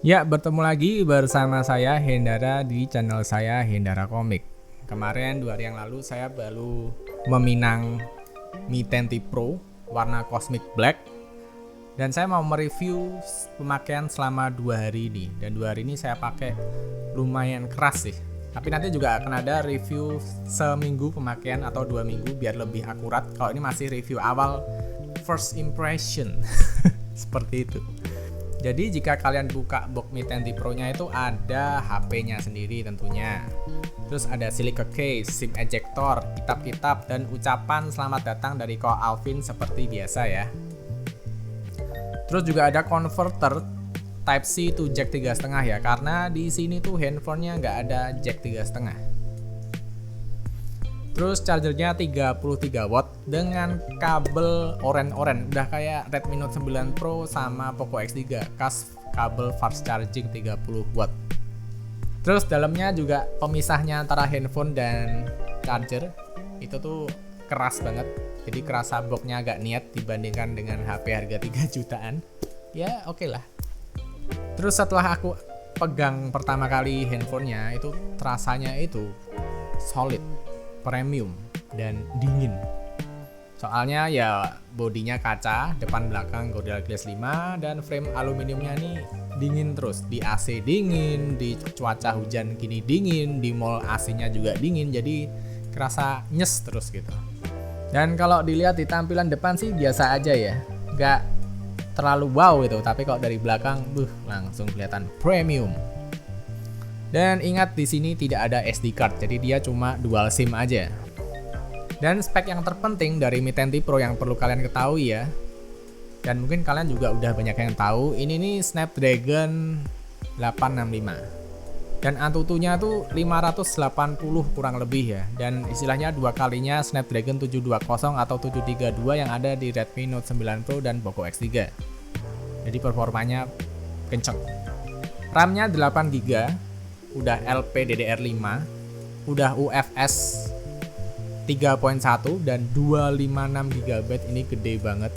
Ya, bertemu lagi bersama saya Hendara di channel saya Hendara Komik. Kemarin 2 hari yang lalu saya baru meminang Mi 10T Pro warna Cosmic Black. Dan saya mau mereview pemakaian selama 2 hari ini. Dan 2 hari ini saya pakai lumayan keras sih. Tapi nanti juga akan ada review seminggu pemakaian atau 2 minggu biar lebih akurat. Kalau ini masih review awal, first impression. Seperti itu. Jadi jika kalian buka box Mi 10T Pro nya itu ada HP-nya sendiri tentunya. Terus ada silica case, SIM ejector, kitab-kitab, dan ucapan selamat datang dari Ko Alvin seperti biasa ya. Terus juga ada converter Type-C to jack 3,5 ya, karena di sini tuh handphonenya nggak ada jack 3,5. Terus chargernya 33 watt dengan kabel oren-oren, udah kayak Redmi Note 9 Pro sama Poco X3, kabel fast charging 30 watt. Terus dalamnya juga pemisahnya antara handphone dan charger itu tuh keras banget, jadi kerasa boxnya agak niat dibandingkan dengan HP harga 3 jutaan. Ya oke lah. Terus setelah aku pegang pertama kali handphonenya itu terasanya itu solid, premium, dan dingin. Soalnya ya bodinya kaca, depan belakang Gorilla Glass 5, dan frame aluminiumnya nih dingin terus. Di AC dingin, di cuaca hujan gini dingin, di mall AC-nya juga dingin, jadi kerasa nyes terus gitu. Dan kalau dilihat di tampilan depan sih biasa aja ya, nggak terlalu wow gitu, tapi kalau dari belakang langsung kelihatan premium. Dan ingat di sini tidak ada SD card, jadi dia cuma dual SIM aja. Dan spek yang terpenting dari Mi 10T Pro yang perlu kalian ketahui ya, dan mungkin kalian juga udah banyak yang tahu, ini nih Snapdragon 865. Dan Antutunya tuh 580 kurang lebih ya, dan istilahnya dua kalinya Snapdragon 720 atau 732 yang ada di Redmi Note 9 Pro dan Poco X3. Jadi performanya kenceng. RAM-nya 8GB, udah LPDDR5, udah UFS 3.1 dan 256GB, ini gede banget.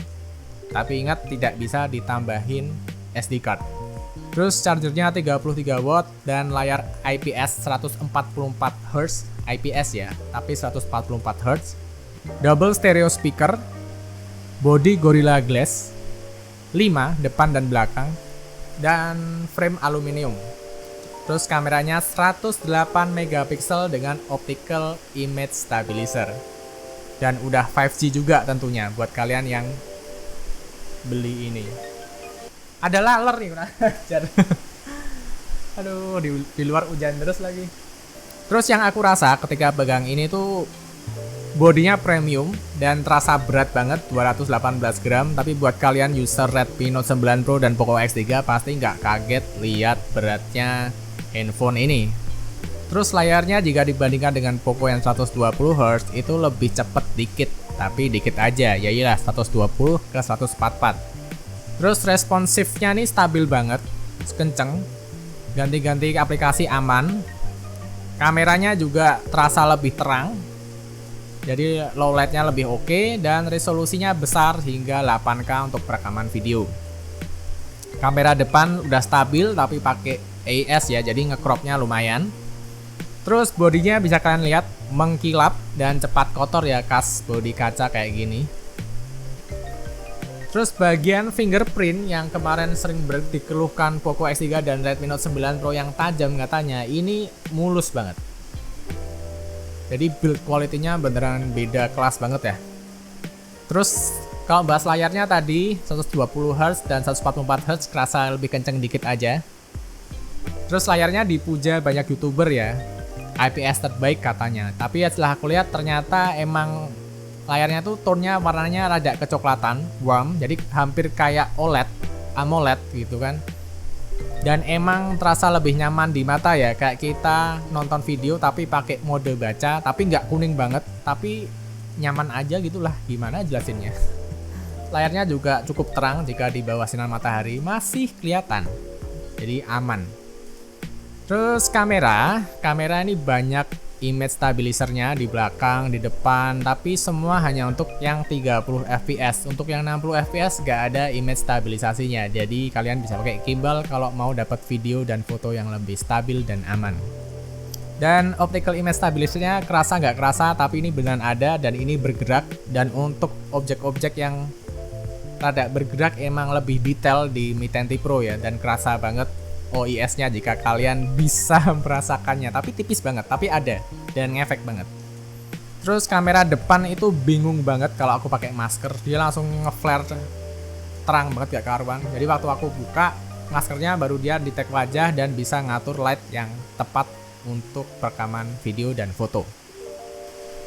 Tapi ingat tidak bisa ditambahin SD card. Terus chargernya 33 watt dan layar IPS 144Hz, IPS ya, tapi 144Hz. Double stereo speaker, body Gorilla Glass 5 depan dan belakang, dan frame aluminium. Terus kameranya 108 megapiksel dengan optical image stabilizer. Dan udah 5G juga tentunya buat kalian yang beli ini. Ada laler nih, aduh, di luar hujan terus lagi. Terus yang aku rasa ketika pegang ini tuh bodinya premium dan terasa berat banget, 218 gram. Tapi buat kalian user Redmi Note 9 Pro dan Poco X3 pasti nggak kaget lihat beratnya handphone ini. Terus layarnya jika dibandingkan dengan Poco yang 120Hz itu lebih cepet dikit, tapi dikit aja, ya iyalah 120 ke 144. Terus responsifnya nih stabil banget, kenceng, ganti-ganti aplikasi aman. Kameranya juga terasa lebih terang, jadi low light-nya lebih oke, dan resolusinya besar hingga 8K untuk perekaman video. Kamera depan udah stabil tapi pakai AES ya, jadi ngecropnya lumayan. Terus bodinya bisa kalian lihat mengkilap dan cepat kotor ya, khas bodi kaca kayak gini. Terus bagian fingerprint yang kemarin sering dikeluhkan Poco X3 dan Redmi Note 9 Pro yang tajam katanya, ini mulus banget. Jadi build quality-nya beneran beda kelas banget ya. Terus kalau bahas layarnya tadi 120Hz dan 144Hz kerasa lebih kenceng dikit aja. Terus layarnya dipuja banyak YouTuber ya, IPS terbaik katanya. Tapi ya setelah aku lihat ternyata emang layarnya tuh tone-nya warnanya rada kecoklatan, warm, jadi hampir kayak AMOLED gitu kan. Dan emang terasa lebih nyaman di mata ya, kayak kita nonton video tapi pakai mode baca, tapi nggak kuning banget, tapi nyaman aja gitulah, gimana jelasinnya. Layarnya juga cukup terang jika di bawah sinar matahari, masih kelihatan, jadi aman. Terus kamera ini banyak image stabilizernya di belakang, di depan, tapi semua hanya untuk yang 30 fps. Untuk yang 60 fps gak ada image stabilisasinya, jadi kalian bisa pakai gimbal kalau mau dapat video dan foto yang lebih stabil dan aman. Dan optical image stabilizernya kerasa nggak kerasa, tapi ini beneran ada dan ini bergerak. Dan untuk objek-objek yang rada bergerak emang lebih detail di Mi 10T Pro ya, dan kerasa banget OIS-nya jika kalian bisa merasakannya, tapi tipis banget, tapi ada dan ngefek banget. Terus kamera depan itu bingung banget kalau aku pakai masker, dia langsung nge-flare terang banget gak karuan. Jadi waktu aku buka maskernya baru dia detect wajah dan bisa ngatur light yang tepat untuk rekaman video dan foto.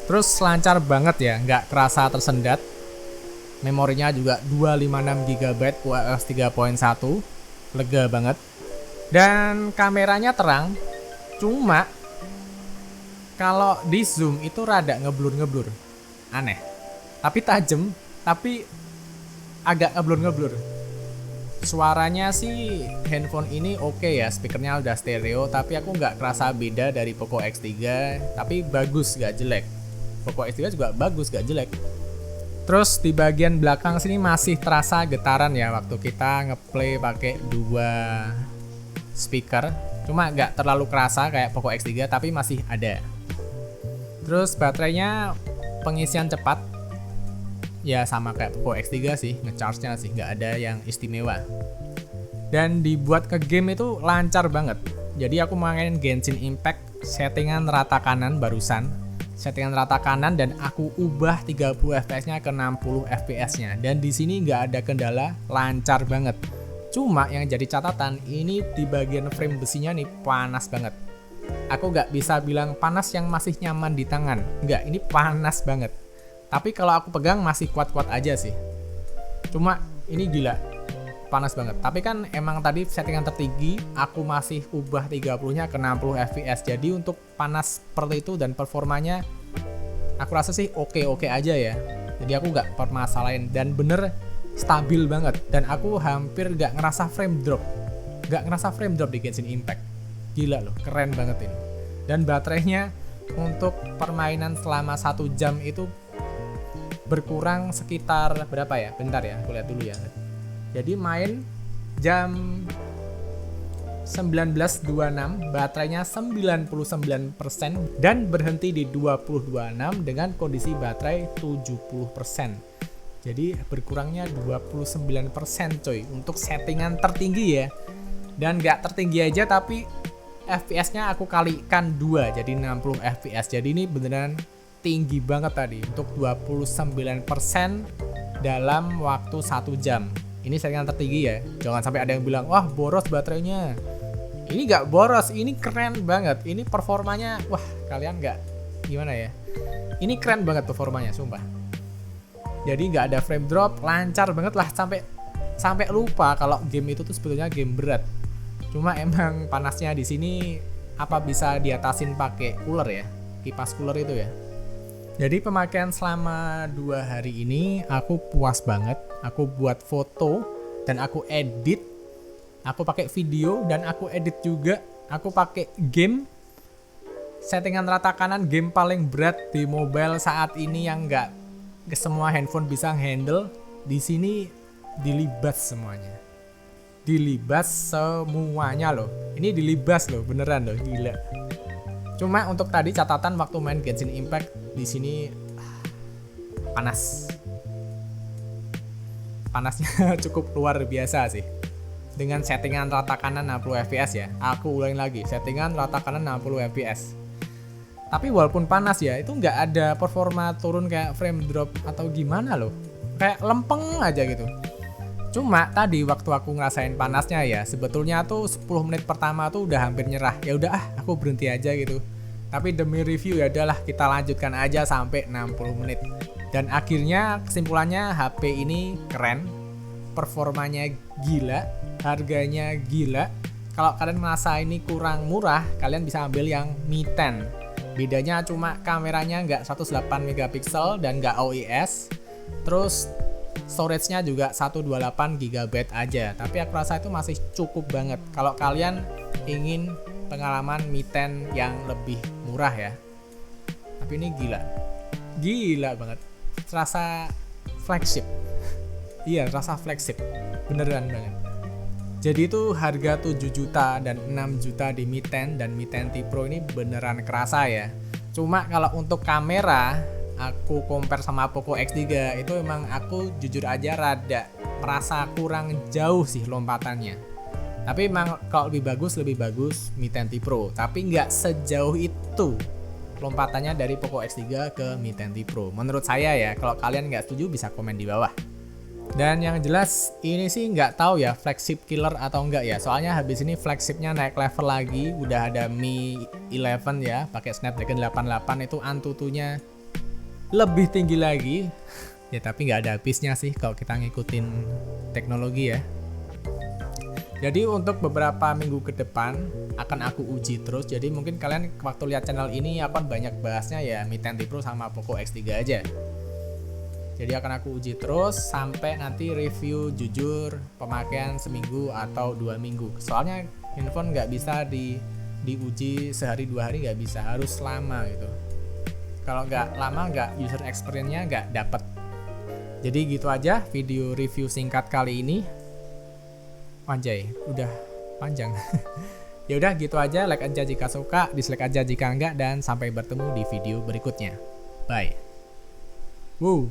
Terus lancar banget ya, nggak kerasa tersendat. Memorinya juga 256 GB UFS 3.1, lega banget. Dan kameranya terang, cuma kalau di zoom itu rada ngeblur-ngeblur. Aneh. Tapi tajam, tapi agak ngeblur-ngeblur. Suaranya sih handphone ini oke ya, speakernya udah stereo, tapi aku nggak kerasa beda dari Poco X3, tapi bagus, nggak jelek. Poco X3 juga bagus, nggak jelek. Terus di bagian belakang sini masih terasa getaran ya waktu kita ngeplay pakai dua speaker, cuma nggak terlalu kerasa kayak Poco X3, tapi masih ada. Terus baterainya pengisian cepat, ya sama kayak Poco X3 sih, ngecharge-nya sih nggak ada yang istimewa. Dan dibuat ke game itu lancar banget. Jadi aku mainin Genshin Impact settingan rata kanan barusan, settingan rata kanan, dan aku ubah 30 fps-nya ke 60 fps-nya. Dan di sini nggak ada kendala, lancar banget. Cuma yang jadi catatan, ini di bagian frame besinya nih panas banget. Aku nggak bisa bilang panas yang masih nyaman di tangan. Nggak, ini panas banget. Tapi kalau aku pegang masih kuat-kuat aja sih. Cuma ini gila, panas banget. Tapi kan emang tadi settingan tertinggi, aku masih ubah 30-nya ke 60 fps. Jadi untuk panas seperti itu dan performanya, aku rasa sih oke-oke aja ya. Jadi aku nggak permasalahin dan bener stabil banget, dan aku hampir gak ngerasa frame drop. Gak ngerasa frame drop di Genshin Impact. Gila loh, keren banget ini. Dan baterainya untuk permainan selama 1 jam itu berkurang sekitar berapa ya? Bentar ya, aku lihat dulu ya. Jadi main jam 19.26, baterainya 99% dan berhenti di 20.26 dengan kondisi baterai 70%. Jadi berkurangnya 29% coy untuk settingan tertinggi ya. Dan gak tertinggi aja, tapi FPS-nya aku kalikan 2 jadi 60 FPS. Jadi ini beneran tinggi banget tadi untuk 29% dalam waktu 1 jam. Ini settingan tertinggi ya. Jangan sampai ada yang bilang, wah boros baterainya. Ini gak boros, ini keren banget. Ini performanya, wah kalian gak gimana ya. Ini keren banget performanya, sumpah. Jadi nggak ada frame drop, lancar banget lah, sampai lupa kalau game itu tuh sebetulnya game berat. Cuma emang panasnya di sini apa bisa diatasin pakai cooler ya, kipas cooler itu ya. Jadi pemakaian selama 2 hari ini aku puas banget. Aku buat foto dan aku edit, aku pakai video dan aku edit juga. Aku pakai game settingan rata kanan, game paling berat di mobile saat ini yang nggak semua handphone bisa handle. Di sini dilibas semuanya, dilibas semuanya loh. Ini dilibas loh, beneran loh, gila. Cuma untuk tadi catatan waktu main Genshin Impact di sini panas. Panasnya cukup luar biasa sih. Dengan settingan rata kanan 60 fps ya. Aku ulangin lagi, settingan rata kanan 60 fps. Tapi walaupun panas ya, itu nggak ada performa turun kayak frame drop atau gimana loh. Kayak lempeng aja gitu. Cuma tadi waktu aku ngerasain panasnya ya, sebetulnya tuh 10 menit pertama tuh udah hampir nyerah. Ya udah aku berhenti aja gitu. Tapi demi review ya udahlah, kita lanjutkan aja sampai 60 menit. Dan akhirnya kesimpulannya HP ini keren. Performanya gila, harganya gila. Kalau kalian merasa ini kurang murah, kalian bisa ambil yang Mi 10. Bedanya cuma kameranya nggak 108 megapiksel dan nggak OIS. Terus storage-nya juga 128 GB aja. Tapi aku rasa itu masih cukup banget kalau kalian ingin pengalaman Mi 10 yang lebih murah ya. Tapi ini gila banget, rasa flagship. Iya, rasa flagship beneran banget. Jadi itu harga 7 juta dan 6 juta di Mi 10 dan Mi 10T Pro ini beneran kerasa ya. Cuma kalau untuk kamera, aku compare sama Poco X3 itu emang aku jujur aja rada merasa kurang jauh sih lompatannya. Tapi emang kalau lebih bagus Mi 10T Pro, tapi nggak sejauh itu lompatannya dari Poco X3 ke Mi 10T Pro. Menurut saya ya, kalau kalian nggak setuju bisa komen di bawah. Dan yang jelas ini sih nggak tahu ya flagship killer atau enggak ya. Soalnya habis ini flagshipnya naik level lagi, udah ada Mi 11 ya, pakai Snapdragon 88 itu Antutunya lebih tinggi lagi. Ya tapi nggak ada habisnya sih kalau kita ngikutin teknologi ya. Jadi untuk beberapa minggu ke depan akan aku uji terus. Jadi mungkin kalian waktu lihat channel ini akan banyak bahasnya ya Mi 10T Pro sama Poco X3 aja. Jadi akan aku uji terus sampai nanti review jujur pemakaian seminggu atau 2 minggu. Soalnya handphone nggak bisa diuji sehari 2 hari, nggak bisa, harus lama gitu. Kalau nggak lama nggak user experience-nya nggak dapet. Jadi gitu aja video review singkat kali ini. Anjay, udah panjang. Ya udah gitu aja, like aja jika suka, dislike aja jika enggak, dan sampai bertemu di video berikutnya. Bye. Wow.